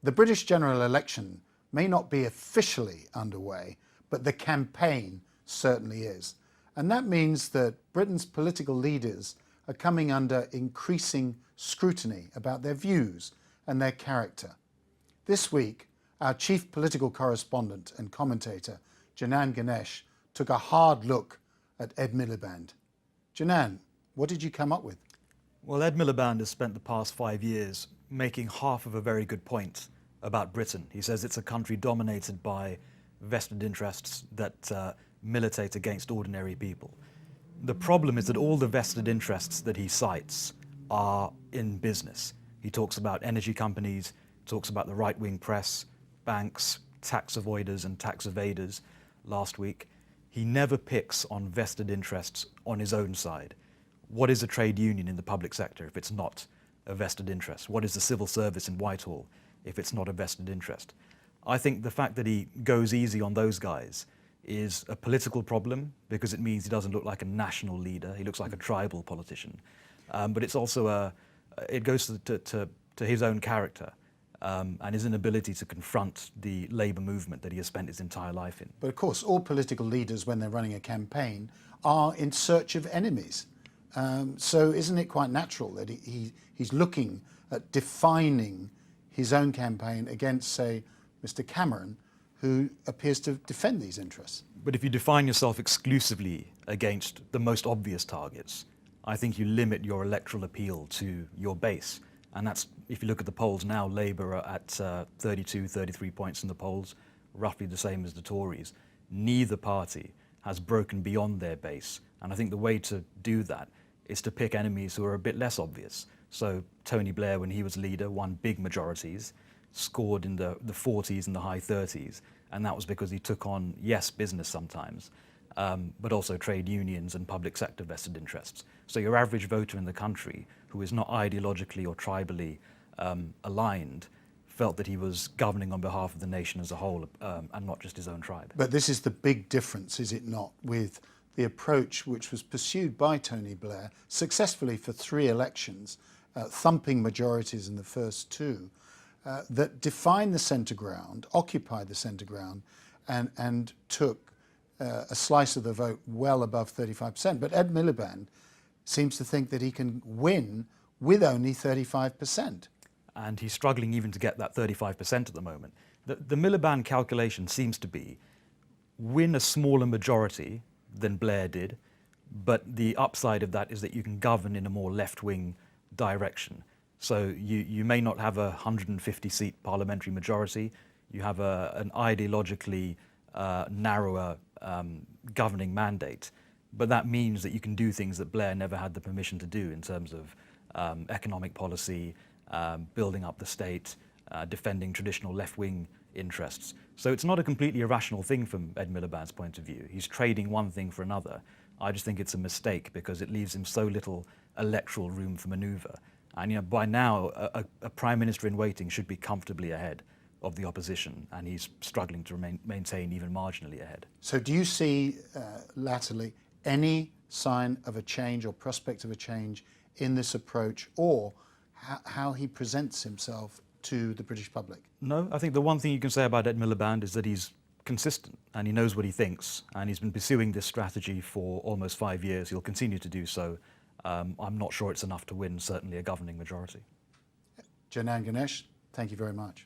The British general election may not be officially underway, but the campaign certainly is. And that means that Britain's political leaders are coming under increasing scrutiny about their views and their character. This week, our chief political correspondent and commentator, Janan Ganesh, took a hard look at Ed Miliband. Janan, what did you come up with? Well, Ed Miliband has spent the past 5 years making half of a very good point about Britain. He says it's a country dominated by vested interests that militate against ordinary people. The problem is that all the vested interests that he cites are in business. He talks about energy companies, talks about the right-wing press, banks, tax avoiders and tax evaders last week. He never picks on vested interests on his own side. What is a trade union in the public sector if it's not a vested interest? What is the civil service in Whitehall if it's not a vested interest? I think the fact that he goes easy on those guys is a political problem because it means he doesn't look like a national leader. He looks like a tribal politician. But it's also it goes to his own character and his inability to confront the labour movement that he has spent his entire life in. But of course, all political leaders, when they're running a campaign, are in search of enemies. So isn't it quite natural that he's looking at defining his own campaign against, say, Mr. Cameron, who appears to defend these interests? But if you define yourself exclusively against the most obvious targets, I think you limit your electoral appeal to your base. And that's, if you look at the polls now, Labour are at 32, 33 points in the polls, roughly the same as the Tories. Neither party has broken beyond their base. And I think the way to do that is to pick enemies who are a bit less obvious. So Tony Blair, when he was leader, won big majorities, scored in the 40s and the high 30s. And that was because he took on, yes, business sometimes, but also trade unions and public sector vested interests. So your average voter in the country, who is not ideologically or tribally aligned, felt that he was governing on behalf of the nation as a whole and not just his own tribe. But this is the big difference, is it not, with the approach which was pursued by Tony Blair successfully for 3 elections, thumping majorities in the first 2, that defined the centre ground, occupied the centre ground, and took a slice of the vote well above 35%. But Ed Miliband seems to think that he can win with only 35%. And he's struggling even to get that 35% at the moment. The Miliband calculation seems to be win a smaller majority than Blair did, but the upside of that is that you can govern in a more left-wing direction. So you may not have a 150-seat parliamentary majority, you have an ideologically narrower governing mandate, but that means that you can do things that Blair never had the permission to do in terms of economic policy, building up the state, defending traditional left-wing interests. So it's not a completely irrational thing from Ed Miliband's point of view. He's trading one thing for another. I just think it's a mistake because it leaves him so little electoral room for manoeuvre. And by now, a prime minister in waiting should be comfortably ahead of the opposition, and he's struggling to maintain even marginally ahead. So do you see latterly any sign of a change or prospect of a change in this approach, or how he presents himself to the British public? No, I think the one thing you can say about Ed Miliband is that he's consistent and he knows what he thinks, and he's been pursuing this strategy for almost 5 years. He'll continue to do so. I'm not sure it's enough to win, certainly, a governing majority. Janan Ganesh, thank you very much.